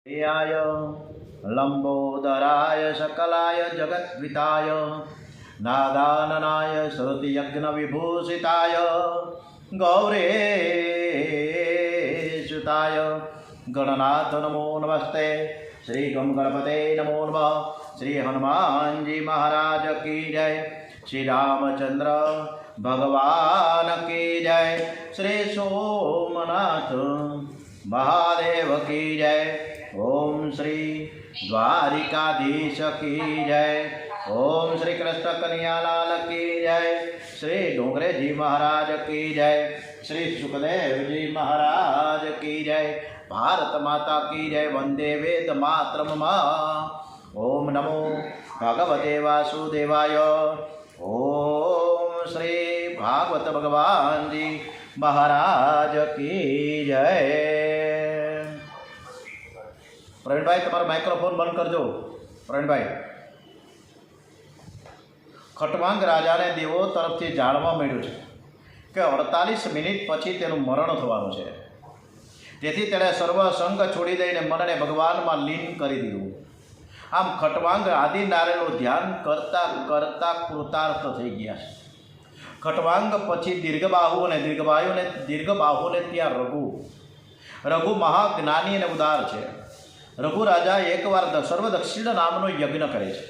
याय लंबोदराय सकलाय जगद्विताय नादाननाय श्रुतियज्ञविभूषिताय गौरेशुताय गणनाथ नमो नमस्ते। श्री गम गणपते नमो नमः। श्री हनुमान जी महाराज की जय। श्री रामचंद्र भगवान की जय। श्री सोमनाथ महादेव की जय। ओम श्री द्वारिकाधीश की जय। ओम श्री कृष्ण कन्हैयालाल की जय। श्री डोंगरे जी महाराज की जय। श्री सुखदेव जी महाराज की जय। भारत माता की जय। वंदे वेद मातरम। ओम नमो भगवते वासुदेवाय। ओम श्री भागवत भगवान जी महाराज की जय। प्रवीण भाई तमारो माइक्रोफोन बंद करजो। प्रवीण भाई, खटवांग राजा ने देवो तरफथी जाणवा मळ्युं छे के 48 मिनिट पछी तेनुं मरण थवानुं छे। तेथी तेणे सर्व संग छोड़ी दईने मनने भगवाનમાં લીન કરી દીધું। આમ ખટવાંગ આદિનારાયણનું ध्यान करता करता કૃતાર્થ થઈ ગયા છે। ખટવાંગ પછી દીર્ઘબાહુ અને દીર્ઘબાહુને ત્યાં રઘુ મહાજ્ઞાની અને ઉદાર છે। રઘુ રાજા એકવાર સર્વદક્ષિણ નામનો યજ્ઞ કરે છે।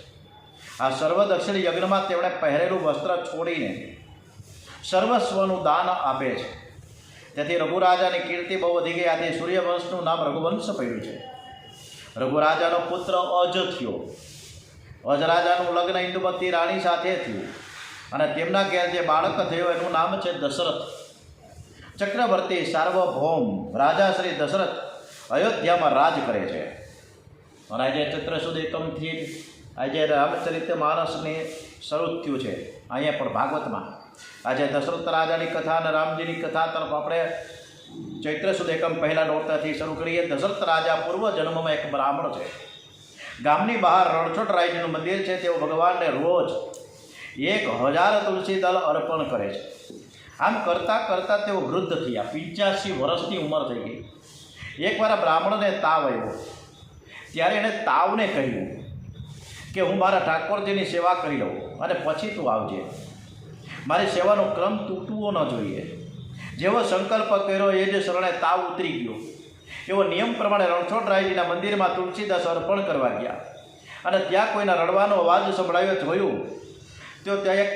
આ સર્વદક્ષિણ યજ્ઞમાં તેમણે પહેરેલું વસ્ત્ર છોડીને સર્વસ્વનું દાન આપે છે। તેથી રઘુ રાજાની કીર્તિ બહુ વધી ગઈ। આથી સૂર્યવંશનું નામ રઘુવંશ પડ્યું છે। રઘુ રાજાનો પુત્ર અજ થયો। અજ રાજાનું લગ્ન ઇન્દુમતી રાણી સાથે થયું અને તેમના ઘેર જે બાળક થયો એનું નામ છે દશરથ। ચક્રવર્તી સાર્વભૌમ રાજા શ્રી દશરથ અયોધ્યામાં રાજ કરે છે। અને આજે ચિત્રસુદ એકમથી આજે રામચરિત માનસને શરૂ થયું છે। અહીંયા પણ ભાગવતમાં આજે દશરથ રાજાની કથા અને રામજીની કથા તરફ આપણે ચૈત્રસુદ એકમ પહેલા નોરતાથી શરૂ કરીએ। દશરથ રાજા પૂર્વ જન્મમાં એક બ્રાહ્મણ છે। ગામની બહાર રણછોડરાયજીનું મંદિર છે। તેઓ ભગવાનને રોજ 1000 તુલસી દળ અર્પણ કરે છે। આમ કરતાં કરતાં તેઓ વૃદ્ધ થયા। 85 વર્ષની ઉંમર થઈ ગઈ। એકવાર બ્રાહ્મણને તાવ આવ્યો ત્યારે એણે તાવને કહ્યું કે હું મારા ઠાકોરજીની સેવા કરી લઉં અને પછી તું આવજે। મારી સેવાનો ક્રમ તૂટવો ન જોઈએ। જેવો સંકલ્પ કર્યો એ જ શરણે તાવ ઉતરી ગયો। એવો નિયમ પ્રમાણે રણછોડરાયજીના મંદિરમાં તુલસીદાસ અર્પણ કરવા ગયા અને ત્યાં કોઈના રડવાનો અવાજ સંભળાયો। જોયું તો ત્યાં એક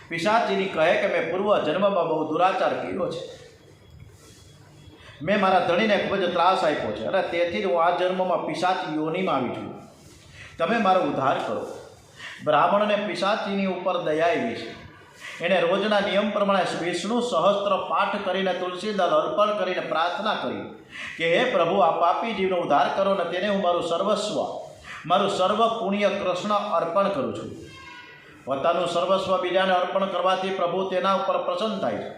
પિશાચીની કહે કે મેં પૂર્વ જન્મમાં બહુ દુરાચાર કર્યો છે। મેં મારા ધણીને ખૂબ જ ત્રાસ આપ્યો છે અને તેથી જ હું આ જન્મમાં પિશાચ યોનિમાં આવી છું। તમે મારો ઉદ્ધાર કરો। બ્રાહ્મણને પિશાચીની ઉપર દયા આવી છે। એણે રોજના નિયમ પ્રમાણે વિષ્ણુ સહસ્ત્ર પાઠ કરીને તુલસીદળ અર્પણ કરીને પ્રાર્થના કરી કે હે પ્રભુ, આ પાપી જીવનો ઉદ્ધાર કરો ને તેને હું મારું સર્વ પુણ્ય કૃષ્ણ અર્પણ કરું છું। પોતાનું સર્વસ્વ બીજાને અર્પણ કરવાથી પ્રભુ તેના ઉપર પ્રસન્ન થાય છે।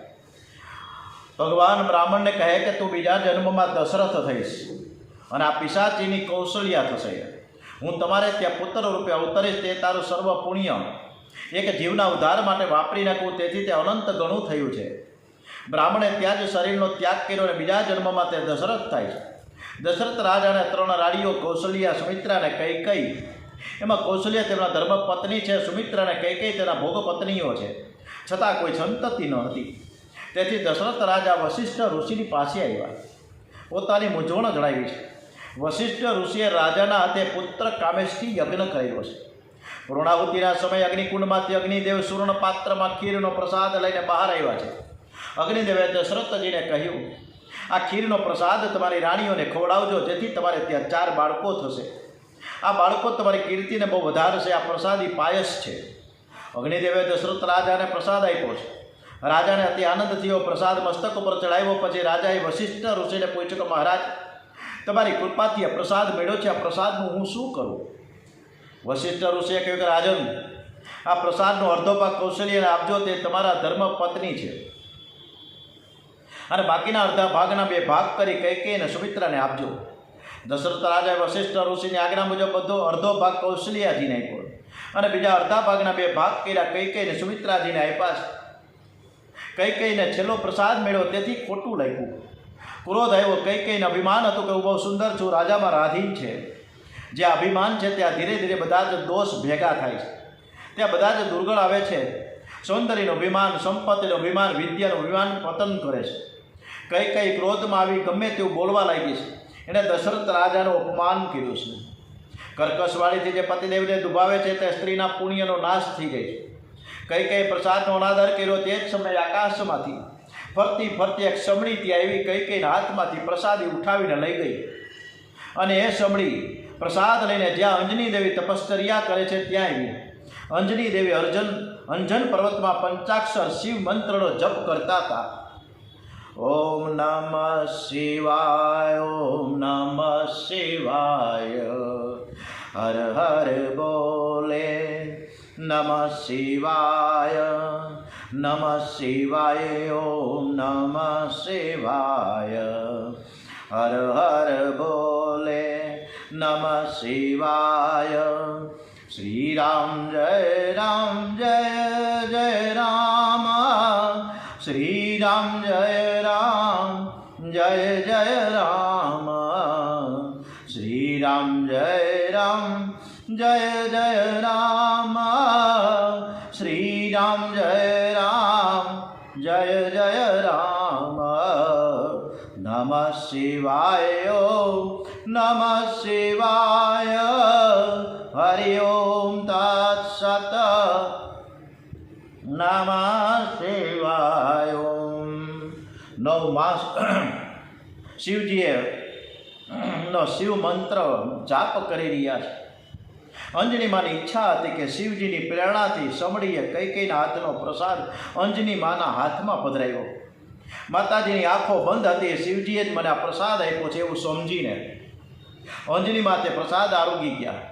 ભગવાન બ્રાહ્મણને કહે કે તું બીજા જન્મમાં દશરથ થઈશ અને આ પિશાચીની કૌશલ્યા થશે। હું તમારે ત્યાં પુત્ર રૂપે અવતરીશ। તે તારું સર્વ પુણ્ય એક જીવના ઉદ્ધાર માટે વાપરી નાખું, તેથી તે અનંત ગણું થયું છે। બ્રાહ્મણે ત્યાં જ શરીરનો ત્યાગ કર્યો અને બીજા જન્મમાં તે દશરથ થાય છે। દશરથ રાજાને 3 રાણીઓ કૌશલ્યા, સુમિત્રા અને કૈકેયી। એમાં કૌશલ્યા તેમના ધર્મપત્ની છે, સુમિત્રા અને કૈકેયી તેના ભોગપત્નીઓ છે, છતાં કોઈ સંતતિ ન હતી। તેથી દશરથ રાજા વશિષ્ઠ ઋષિની પાસે આવ્યા, પોતાની મૂંઝવણ જણાવી છે। વશિષ્ઠ ઋષિએ રાજાના હાથે પુત્ર કામેષ્ઠી યજ્ઞ કરેલો છે। પૂર્ણાહુતિના સમયે અગ્નિકુંડમાંથી અગ્નિદેવ સુવર્ણ પાત્રમાં ખીરનો પ્રસાદ લઈને બહાર આવ્યા છે। અગ્નિદેવે દશરથજીને કહ્યું, આ ખીરનો પ્રસાદ તમારી રાણીઓને ખવડાવજો, જેથી તમારે ત્યાં 4 બાળકો થશે। આ બાળકો તમારી કીર્તિને બહુ વધારશે। આ પ્રસાદી પાયસ છે। અગ્નિદેવે દશરથ રાજાને પ્રસાદ આપ્યો છે। રાજાને અતિ આનંદ થયો। પ્રસાદ મસ્તક ઉપર ચડાવ્યો પછી રાજાએ વશિષ્ઠ ઋષિને પૂછ્યું કે મહારાજ, તમારી કૃપાથી આ પ્રસાદ મળ્યો છે, આ પ્રસાદનું હું શું કરું? વશિષ્ઠ ઋષિએ કહ્યું કે રાજન, આ પ્રસાદનો અડધો ભાગ કૌશલ્યને આપજો, તે તમારા ધર્મપત્ની છે, અને બાકીના અડધા ભાગના 2 ભાગ કરી કૈકેયી અને સુમિત્રાને આપજો। દશરથ રાજાએ વશિષ્ઠ ઋષિની આજ્ઞા મુજબ અડધો ભાગ કૌશલ્યાજીને આપ્યો અને બીજા અડધા ભાગના 2 ભાગ કર્યા કૈકેયી અને સુમિત્રાજીને આપ્યા છે। કૈકેયીને છેલ્લો પ્રસાદ મળ્યો, તેથી ખોટું લાગ્યું। ક્રોધ આવ્યો. કૈકેયીને અભિમાન હતું કે હું બહુ સુંદર છું, રાજામાં રાધીન છે. જ્યાં અભિમાન છે ત્યાં ધીરે ધીરે બધા જ દોષ ભેગા થાય છે, ત્યાં બધા જ દુર્ગણ આવે છે. સૌંદર્યનું અભિમાન, સંપત્તિનું અભિમાન, વિદ્યાનું અભિમાન પતન કરે છે. કૈકેયી ક્રોધમાં આવી ગમે તેવું બોલવા લાગી છે. એણે દશરથ રાજાનું અપમાન કર્યું છે. કર્કશવાળીથી જે પતિદેવને દુભાવે છે તે સ્ત્રીના પુણ્યનો નાશ થઈ જાય છે. કૈકેયી પ્રસાદનો અનાદર કર્યો. તે જ સમયે આકાશમાંથી ફરતી ફરતી એક સમણી ત્યાં આવી. કૈકેયીના હાથમાંથી પ્રસાદી ઉઠાવીને લઈ ગઈ અને એ સમણી પ્રસાદ લઈને જ્યાં અંજની દેવી તપશ્ચર્યા કરે છે ત્યાં આવી. અંજની દેવી અંજન પર્વતમાં પંચાક્ષર શિવ મંત્રનો જપ કરતા હતા. ઓમ નમઃ શિવાય, ઓમ નમઃ શિવાય, હર હર બોલે. નમઃ શિવાય, નમઃ શિવાય, ઓમ નમઃ શિવાય, હર હર બોલે. નમઃ શિવાય. શ્રી રામ જય રામ, જય જય રામ. શ્રી રામ જય રામ, જય જય રામ. શ્રી રામ જય રામ, જય જય રામ. શ્રી રામ જય રામ, જય જય રામ. નમઃ શિવાય, નમઃ શિવાય. હરિ ઓમ તત્સત. નમઃ શિવાય. નવ માસ શિવજીએ નો શિવ મંત્ર જાપ કરી રહ્યા છે. અંજની ઈચ્છા હતી કે શિવજીની પ્રેરણાથી સમડીએ કૈકેયીના હાથનો પ્રસાદ અંજની માના હાથમાં પધરાવ્યો. માતાજીની આંખો બંધ હતી. શિવજીએ જ મને આ પ્રસાદ આપ્યો છે એવું સમજીને અંજની માતે પ્રસાદ આરોગી ગયા.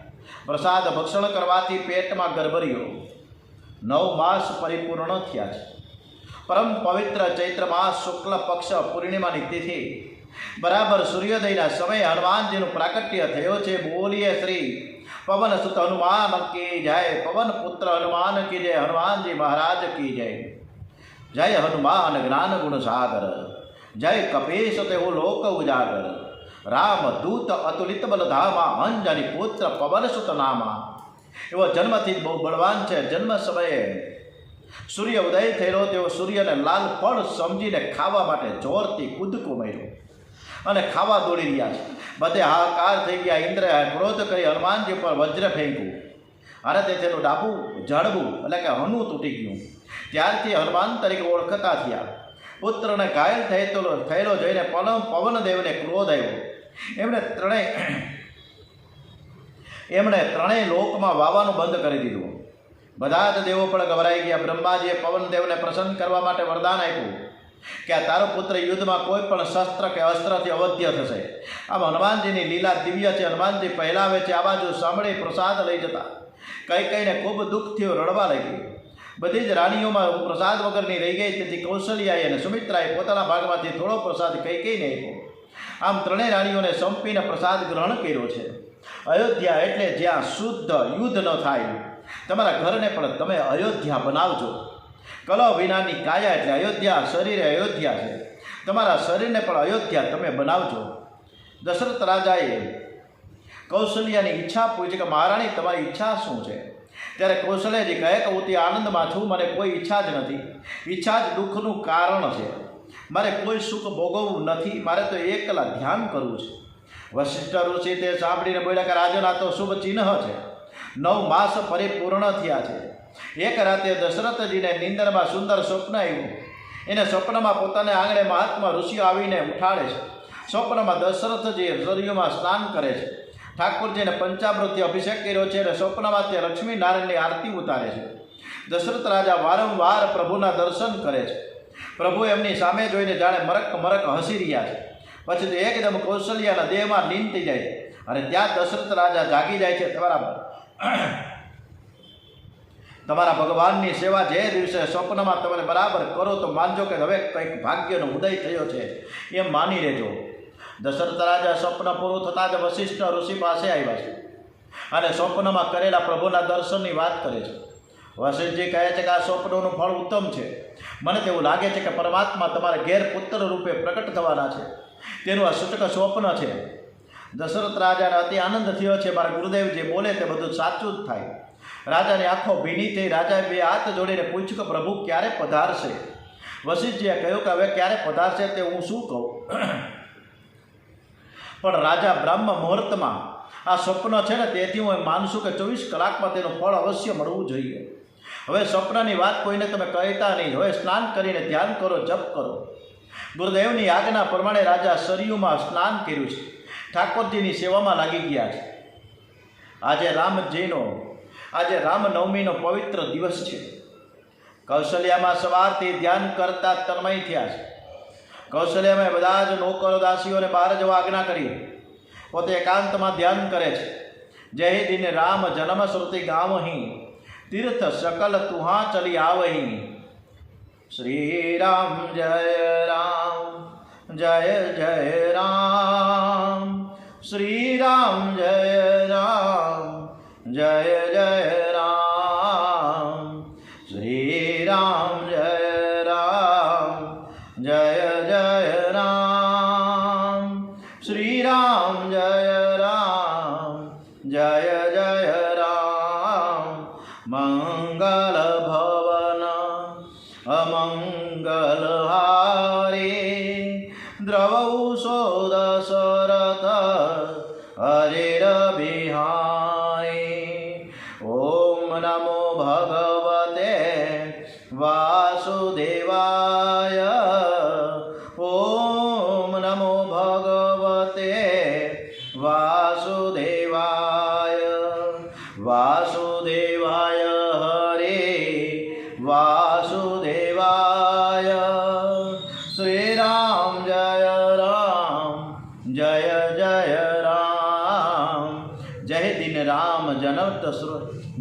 પ્રસાદ ભક્ષણ કરવાથી પેટમાં ગરબર્યો. 9 માસ પરિપૂર્ણ થયા છે. પરમ પવિત્ર ચૈત્ર માસ શુક્લ પક્ષ પૂર્ણિમાની તિથિ બરાબર સૂર્યોદયના સમયે હનુમાનજીનું પ્રાકટ્ય થયો છે. બોલીએ શ્રી પવન સુત હનુમાન કી જય. પવન પુત્ર હનુમાન કી જય. હનુમાનજી મહારાજ કી જય. જય હનુમાન જ્ઞાન ગુણ સાગર. જય કપીશ તેહુ લોક ઉજાગર. રામ દૂત અતુલિત બલધામા. અંજની પુત્ર પવન સુત નામા. એવો જન્મથી બહુ બળવાન છે. જન્મ સમયે સૂર્ય ઉદય થયેલો. તેઓ સૂર્યને લાલ ફળ સમજીને ખાવા માટે જોરથી કૂદકો માર્યો અને ખાવા દોડી રહ્યા છે. બધે હાહાકાર થઈ ગયા. ઇન્દ્રએ ક્રોધ કરી હનુમાનજી પર વજ્ર ફેંક્યું અને તે તેનું ડાબું જડબું એટલે કે હનું તૂટી ગયું. ત્યારથી હનુમાન તરીકે ઓળખતા થયા. પુત્રને ઘાયલ થયેલો જોઈને પવનદેવને ક્રોધ આવ્યો. એમણે ત્રણેય લોકમાં વાવાનું બંધ કરી દીધું. બધા જ દેવો પણ ગભરાઈ ગયા. બ્રહ્માજીએ પવનદેવને પ્રસન્ન કરવા માટે વરદાન આપ્યું કે આ તારો પુત્ર યુદ્ધમાં કોઈ પણ શસ્ત્ર કે અસ્ત્રથી અવધ્ય થશે. આમ હનુમાનજીની લીલા દિવ્ય છે. હનુમાનજી પહેલાવે છે. આ બાજુ સાંભળી પ્રસાદ લઈ જતા કૈકેયીને ખૂબ દુઃખ થયું, રડવા લાગી. બધી જ રાણીઓમાં પ્રસાદ વગરની રહી ગઈ. તેથી કૌશલ્યાએ અને સુમિત્રાએ પોતાના ભાગમાંથી થોડો પ્રસાદ કૈકેયીને આપ્યો. આમ ત્રણેય રાણીઓને સંપીને પ્રસાદ ગ્રહણ કર્યો છે. અયોધ્યા એટલે જ્યાં શુદ્ધ યુદ્ધ ન થાય. તમારા ઘરને પણ તમે અયોધ્યા બનાવજો. કલહ વિનાની કાયા એટલે અયોધ્યા. શરીરે અયોધ્યા છે. તમારા શરીરને પણ અયોધ્યા તમે બનાવજો. દશરથ રાજાએ કૌશલ્યાની ઈચ્છા પૂછી કે મહારાણી તમારી ઈચ્છા શું છે? ત્યારે કૌશલ્યજી કહે કે હું તે આનંદમાં છું. મને કોઈ ઈચ્છા જ નથી. ઈચ્છા જ દુઃખનું કારણ છે. મારે કોઈ સુખ ભોગવવું નથી. મારે તો એકલા ધ્યાન કરવું છે. વશિષ્ઠ ઋષિ તે સાંભળીને બોલ્યા કે રાજના તો શુભ ચિહ્ન છે. 9 માસ પરિપૂર્ણ થયા છે. એક રાતે દશરથજીને નિંદરમાં સુંદર સ્વપ્ન આવ્યું. એને સ્વપ્નમાં પોતાને આંગણે મહાત્મા ઋષિઓ આવીને ઉઠાડે છે. સ્વપ્નમાં દશરથજી સરયુમાં સ્નાન કરે છે. ઠાકોરજીને પંચામૃતથી અભિષેક કર્યો છે અને સ્વપ્નમાં તે લક્ષ્મી નારાયણની આરતી ઉતારે છે. દશરથ રાજા વારંવાર પ્રભુના દર્શન કરે છે. પ્રભુ એમની સામે જોઈને જાણે મરક મરક હસી રહ્યા છે. પછી તો એકદમ કૌશલ્યાના દેહમાં લીન થઈ જાય છે અને ત્યાં દશરથ રાજા જાગી જાય છે. તમારા ભગવાનની સેવા જે દિવસે સ્વપ્નમાં તમે બરાબર કરો તો માનજો કે હવે કંઈક ભાગ્યનો ઉદય થયો છે એમ માની લેજો. દશરથ રાજા સ્વપ્ન પૂરું થતાં જ વશિષ્ઠ ઋષિ પાસે આવ્યા છે અને સ્વપ્નમાં કરેલા પ્રભુના દર્શનની વાત કરે છે. વશિષ્ઠજી કહે છે કે આ સ્વપ્નોનું ફળ ઉત્તમ છે. મને તેવું લાગે છે કે પરમાત્મા તમારે ઘેર પુત્ર રૂપે પ્રકટ થવાના છે. તેનું આ સૂચક સ્વપ્ન છે. દશરથ રાજાને અતિ આનંદ થયો છે. મારા ગુરુદેવ જે બોલે તે બધું સાચું જ થાય. રાજાની આંખો ભીની થઈ. રાજાએ બે હાથ જોડીને પૂછ્યું કે પ્રભુ ક્યારે પધારશે? વશિષ્ઠજીએ કહ્યું કે હવે ક્યારે પધારશે તે હું શું કહું? પણ રાજા બ્રહ્મ મુહૂર્તમાં આ સ્વપ્ન છે ને તેથી હું માનું છું કે 24 કલાકમાં તેનું ફળ અવશ્ય મળવું જોઈએ. હવે સ્વપ્નની વાત કોઈને તમે કહેતા નહીં. હવે સ્નાન કરીને ધ્યાન કરો, જપ કરો. ગુરુદેવની આજ્ઞા પ્રમાણે રાજા સરયુમાં સ્નાન કર્યું છે. ઠાકોરજીની સેવામાં લાગી ગયા છે. આજે રામનવમીનો પવિત્ર દિવસ છે. કૌશલ્યામાં સવારથી ધ્યાન કરતા તન્મય થયા છે. કૌશલ્યામાં બધા જ નોકરો દાસીઓને બહાર જવા આજ્ઞા કરી. પોતે એકાંતમાં ધ્યાન કરે છે. જય દિન રામ જન્મ શ્રુતિ ગાવહી, તીર્થ સકલ તુહા ચલી આવહી. શ્રી રામ જય જય રામ, શ્રી રામ જય રામ, જય જય રામ, શ્રી રામ જય રામ, જય જય રામ, શ્રી રામ જય રામ, જય જય રામ. મંગલ ભવન અમંગલ હારે, દ્રવૌ દશરથ હરિર બિહારી. ઓમ નમો ભગવતે વાસુદેવાય, ઓમ નમો ભગવતે વાસુદેવાય. વાસુદેવાય હરે વાસુદેવાય. શ્રી રામ જય રામ, જય જય રામ. જય દિન રામ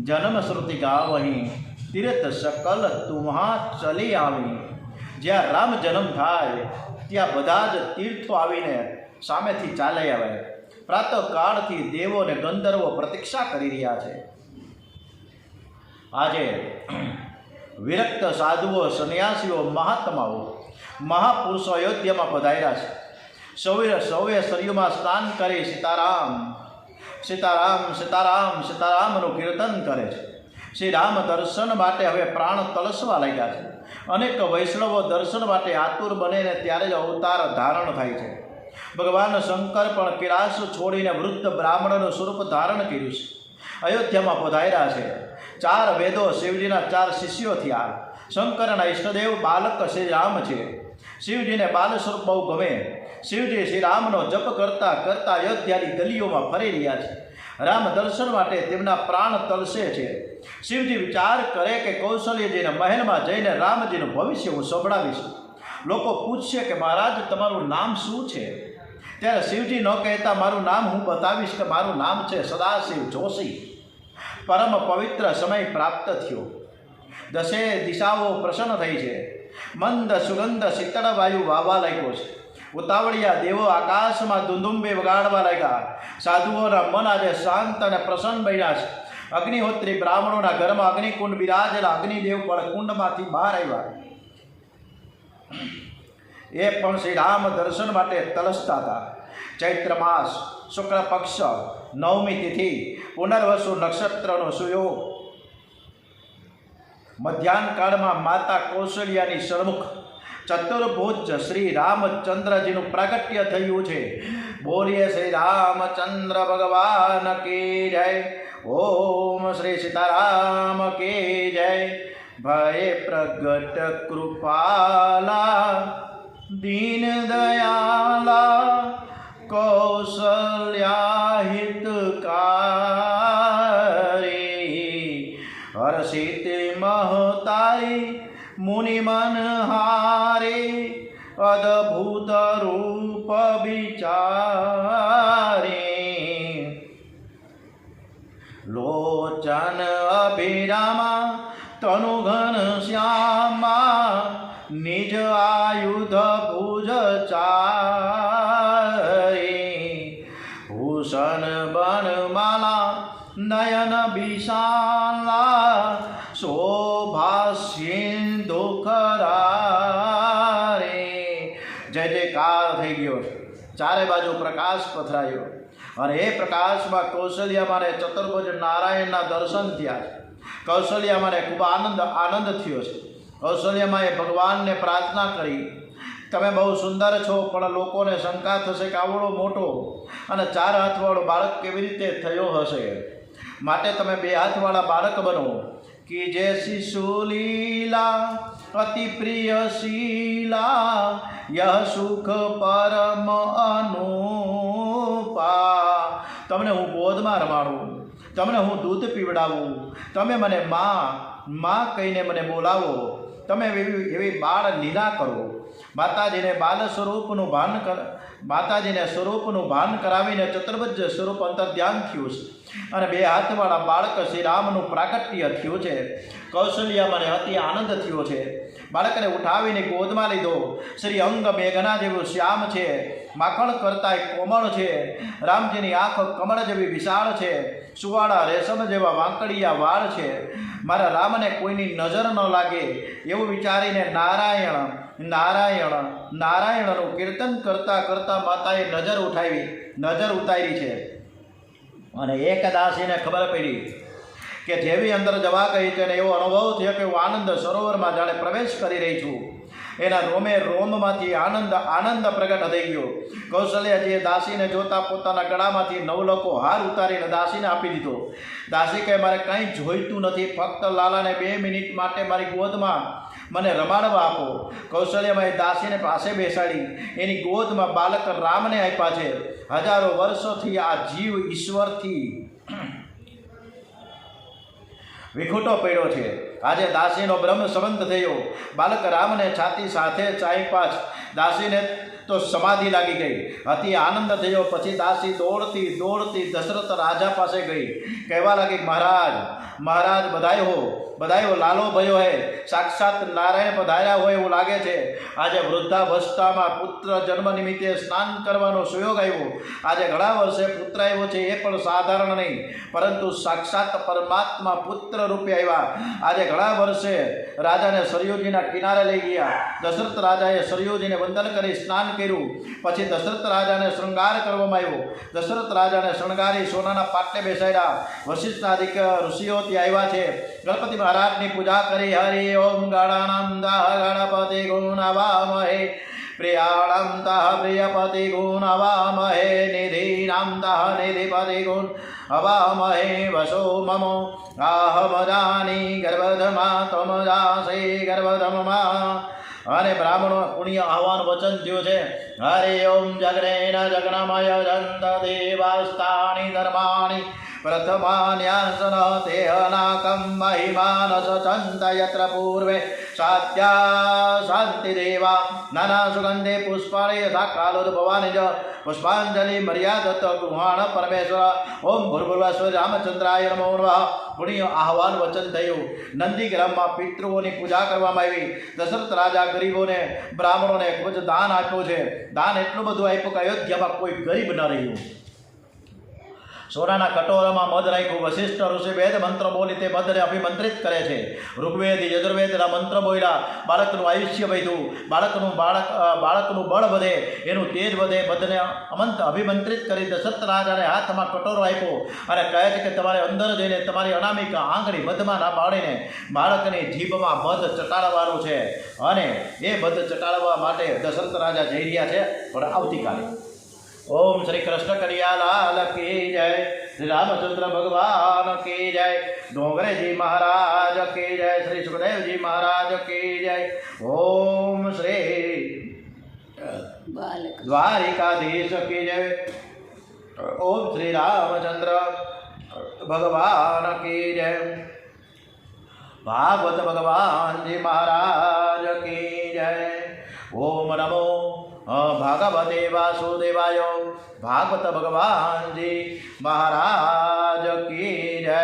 જન્મ શ્રુતિ ગાવહી, તીર્થ સકલ તુમ્હા ચલી આવી. જ્યાં રામ જન્મ થાય ત્યાં બધા જ તીર્થો આવીને સામેથી ચાલી આવે. પ્રાતઃકાળથી દેવો અને ગંધર્વો પ્રતીક્ષા કરી રહ્યા છે. આજે વિરક્ત સાધુઓ, સંન્યાસીઓ, મહાત્માઓ, મહાપુરુષો અયોધ્યામાં પધાર્યા છે. સૌએ સરયુમાં સ્નાન કરી સીતારામ સીતારામ સીતારામ સીતારામનું કીર્તન કરે છે. શ્રી રામ દર્શન માટે હવે પ્રાણ તલસવા લાગ્યા છે. અનેક વૈષ્ણવો દર્શન માટે આતુર બને ને ત્યારે જ અવતાર ધારણ થાય છે. ભગવાન શંકર પણ કૈલાસ છોડીને વૃદ્ધ બ્રાહ્મણનું સ્વરૂપ ધારણ કર્યું છે. અયોધ્યામાં પધાર્યા છે. 4 વેદો શિવજીના 4 શિષ્યો થયા. શંકરના ઈષ્ટદેવ બાલક શ્રી રામ છે. શિવજીને બાલ સ્વરૂપ બહુ ગમે. શિવજી શ્રી રામનો જપ કરતા કરતા અયોધ્યાની ગલીઓમાં ફરી રહ્યા છે. રામ દર્શન માટે તેમના પ્રાણ તલસે છે. શિવજી વિચાર કરે કે કૌશલ્યજીના મહેલમાં જઈને રામજીનું ભવિષ્ય હું સંભળાવીશ. લોકો પૂછશે કે મહારાજ તમારું નામ શું છે? ત્યારે શિવજી ન કહેતા મારું નામ હું બતાવીશ કે મારું નામ છે સદાશિવ જોશી. પરમ પવિત્ર સમય પ્રાપ્ત થયો. 10 દિશાઓ પ્રસન્ન થઈ છે. મંદ સુગંધ શીતળ વાયુ વાવા લાગ્યો છે. ઉતાવળિયા દેવો આકાશમાં ધુંધુંબે વગાડવા લાગ્યા. સાધુઓના મન આજે શાંત અને પ્રસન્ન બન્યા છે. અગ્નિહોત્રી બ્રાહ્મણોના ઘરમાં અગ્નિકુંડ બિરાજેલા અગ્નિદેવ પણ કુંડમાંથી બહાર આવ્યા. એ પણ શ્રી રામ દર્શન માટે તલસતા હતા. ચૈત્ર માસ શુક્લ પક્ષ 9મી તિથિ પુનર્વસુ નક્ષત્રનો સુયોગ. મધ્યાહન કાળમાં માતા કૌશલ્યાની સન્મુખ ચતુર્ભુજ શ્રી રામચંદ્રજીનું પ્રાગટ્ય થયું છે. બોલીએ શ્રી રામચંદ્ર ભગવાન કી જય. ઓમ શ્રી સીતારામ કી જય. ભય પ્રગટ કૃપાલા દીન દયાલા કૌશલ્યા હિતકારી. હર્ષિત મહતારી મુનિ મનહારી અદભુત રૂપ વિચારી. લોચન અભિરામા તનુ ઘન શ્યામા નિજ આયુધ ભુજ ચારી. ભૂષણ બનમાલા નયન વિશાલા શોભા સિંધુ કરારે. જય જયકાર થઈ ગયો. ચારે બાજુ પ્રકાશ પથરાયો અને એ પ્રકાશમાં કૌશલ્યામાને ચતુર્ભુજ નારાયણના દર્શન થયા છે. કૌશલ્યામાને ખૂબ આનંદ થયો છે. કૌશલ્યામાએ ભગવાનને પ્રાર્થના કરી, તમે બહુ સુંદર છો, પણ લોકોને શંકા થશે કે આવડો મોટો અને 4 હાથવાળો બાળક કેવી રીતે થયો હશે, માટે તમે 2 હાથવાળા બાળક બનો. કે જે શિશુ લીલા અતિ પ્રિય શીલા યહ સુખ પરમ અનુપા. તમને હું ગોદમાં રમાડું, તમને હું દૂધ પીવડાવું, તમે મને માં કહીને મને બોલાવો, તમે એવી બાળ લીલા કરો. માતાજીને સ્વરૂપનું ભાન કરાવીને ચતુર્ભુજ સ્વરૂપ અંતર ધ્યાન થયું છે અને 2 હાથવાળા બાળક શ્રી રામનું પ્રાગટ્ય થયું છે. કૌશલ્યામાને અતિ આનંદ થયો છે. બાળકને ઉઠાવીને ગોદમાં લીધો. શ્રી અંગ મેઘના જેવું શ્યામ છે, માખણ કરતાંય કોમળ છે. રામજીની આંખ કમળ જેવી વિશાળ છે, સુવાળા રેશમ જેવા વાંકડિયા વાળ છે. મારા રામને કોઈની નજર ન લાગે એવું વિચારીને નારાયણનું કીર્તન કરતાં કરતાં માતાએ નજર ઉતારી છે. અને એક દાસીને ખબર પડી કે જેવી અંદર જવા ગઈ છે ને એવો અનુભવ થયો કે હું આનંદ સરોવરમાં જાણે પ્રવેશ કરી રહી છું. એના રોમમાંથી આનંદ પ્રગટ થઈ ગયો. કૌશલ્યાજીએ દાસીને જોતા પોતાના ગળામાંથી 9 લોકો હાર ઉતારીને દાસીને આપી દીધો. દાસી કહે, મારે કંઈ જોઈતું નથી, ફક્ત લાલાને 2 મિનિટ માટે મારી ગોદમાં મને રમાડવા આપો. કૌશલ્યામાએ દાસીને પાસે બેસાડી એની ગોદમાં બાળક રામને આપ્યા છે. હજારો વર્ષોથી આ જીવ ઈશ્વરથી વિખૂટો પડ્યો છે. આજે દાસીનો બ્રહ્મ સંબંધ થયો. બાળક રામને છાતી સાથે ચાંપ્યા જ. દાસીને તો સમાધિ લાગી ગઈ. અતિ આનંદ થયો. પછી દાસી દોડતી દશરથ રાજા પાસે ગઈ. કહેવા લાગી, મહારાજ બધાયો લાલો ભયો હે, સાક્ષાત નારાયણ પધાર્યા હોય એવું લાગે છે. આજે વૃદ્ધાવસ્થામાં પુત્ર જન્મ નિમિત્તે સ્નાન કરવાનો સુયોગ આવ્યો. આજે ઘણા વર્ષે પુત્ર આવ્યો છે, એ પણ સાધારણ નહીં, પરંતુ સાક્ષાત પરમાત્મા પુત્ર રૂપે આવ્યા. આજે ઘણા વર્ષે રાજાને સરયુજીના કિનારે લઈ ગયા. દશરથ રાજાએ સરયુજીને વંદન કરી સ્નાન કર્યું. પછી દશરથ રાજાને શૃંગાર કરવામાં આવ્યો. દશરથ રાજાને શણગારી સોનાના પાટલે બેસાડ્યા. વશિષ્ઠાદિક ઋષિઓ ત્યાં આવ્યા છે. ગણપતિ મહારાજની પૂજા કરી. હરિ ઓમ ગણાનંદઃ ગણપતિ ગુણવામહે, પ્રિયાણંદઃ પ્રિયપતિ ગુણવામહે, નિધિનંદઃ નિધિપતિ ગુણવામહે. વસો મમ આહમદાની ગર્ભધમા તમદાસે ગર્ભધમમાં. અને બ્રાહ્મણો પુણ્ય આહવાન વચન થયું છે. હરિ ઓમ જગ્નેન જગ્નમય જંત દેવાસ્તાની ધર્માણી પ્રથમાન્યાસન તેહનાકમ મહિમાનસ ચંત યત્ર પૂર્વે સાત્યા શાંતિ દેવા નાના સુગંધે પુષ્પાણી યથા કાલોદ્ભવાનિ જ પુષ્પાંજલિ મર્યાદત ગૃહાણ પરમેશ્વર. ઓમ ભૂર્ભુવસ્વ રામચંદ્રાય નમો નમઃ. પુણ્ય આહવાન વચન થયું. નંદીગ્રામમાં પિતૃઓની પૂજા કરવામાં આવી. દશરથ રાજા ગરીબોને બ્રાહ્મણોને ખૂબ જ દાન આપ્યું છે. દાન એટલું બધું આપ્યું કે અયોધ્યામાં કોઈ ગરીબ ન રહ્યું. સોનાના કટોરામાં મધ રાખ્યું. વશિષ્ઠ ઋષિ વેદ મંત્ર બોલી તે મધને અભિમંત્રિત કરે છે. ઋગ્વેદ યજુર્વેદના મંત્ર બોલ્યા. બાળકનું આયુષ્ય વધ્યું, બાળકનું બળ વધે, એનું તેજ વધે. મધને અભિમંત્રિત કરી દશરથ રાજાને હાથમાં કટોરો આપ્યો અને કહે છે કે તમારે અંદર જઈને તમારી અનામિક આંગળી મધમાં ના બાળીને બાળકની જીભમાં મધ ચટાડવાનું છે. અને એ મધ ચટાડવા માટે દશરથ રાજા જઈ રહ્યા છે, પણ આવતીકાલે. ઓમ શ્રી કૃષ્ણ કનૈયાલાલ કી જય, શ્રી રામચંદ્ર ભગવાન કી જય, ડોંગરેજી મહારાજ કી જય, શ્રી સુખદેવજી મહારાજ કી જય. ઓમ શ્રી દ્વારિકાધીશ કી જય. ઓમ શ્રી રામચંદ્ર ભગવાન કી જય. ભાગવત ભગવાનજી મહારાજ કી જય. ઓમ નમો ભાગવતે વાસુદેવાય. ભાગવત ભગવાનજી મહારાજ કી જય.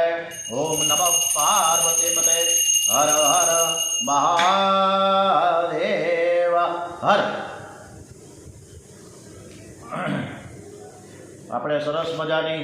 ઓમ નમઃ પાર્વતી પતે. હર હર મહાદેવ હર. આપણે સરસ મજાની